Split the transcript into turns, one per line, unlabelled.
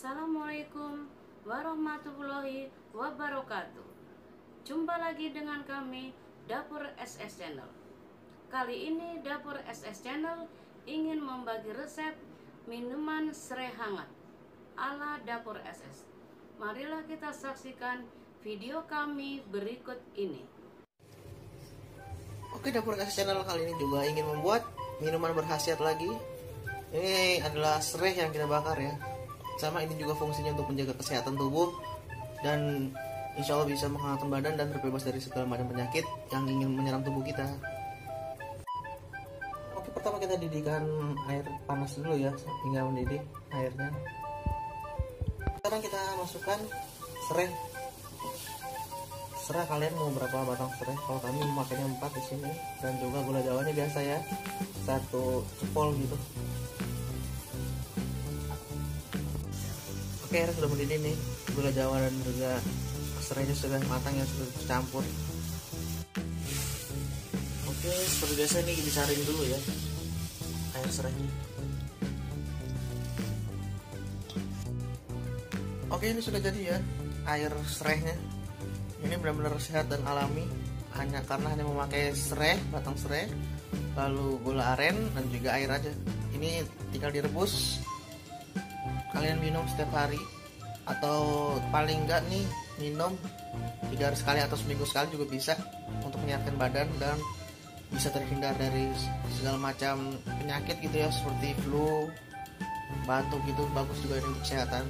Assalamualaikum warahmatullahi wabarakatuh. Jumpa lagi dengan kami Dapur SS Channel. Kali ini Dapur SS Channel ingin membagi resep minuman serai hangat ala Dapur SS. Marilah kita saksikan video kami berikut ini.
Oke, Dapur SS Channel kali ini juga ingin membuat minuman berkhasiat lagi. Ini adalah serai yang kita bakar ya. Sama ini juga fungsinya untuk menjaga kesehatan tubuh dan insya Allah bisa menghangatkan badan dan terbebas dari segala macam penyakit yang ingin menyerang tubuh kita. Oke, pertama kita didihkan air panas dulu ya hingga mendidih airnya. Sekarang kita masukkan serai. Serah kalian mau berapa batang serai. Kalau kami memakainya 4 di sini, dan juga gula jawanya biasa ya, 1 cepol gitu. Oke, airnya sudah mendidih nih, gula jawa dan juga serainya sudah matang ya, sudah tercampur. Oke, seperti biasa ini disaring dulu ya air serainya. Oke, ini sudah jadi ya air serainya. Ini benar-benar sehat dan alami, hanya memakai serai, batang serai, lalu gula aren dan juga air aja. Ini tinggal direbus. Kalian minum setiap hari, atau paling enggak nih minum 3 hari sekali atau seminggu sekali juga bisa, untuk menyehatkan badan dan bisa terhindar dari segala macam penyakit gitu ya, seperti flu, batuk gitu. Bagus juga ini untuk kesehatan.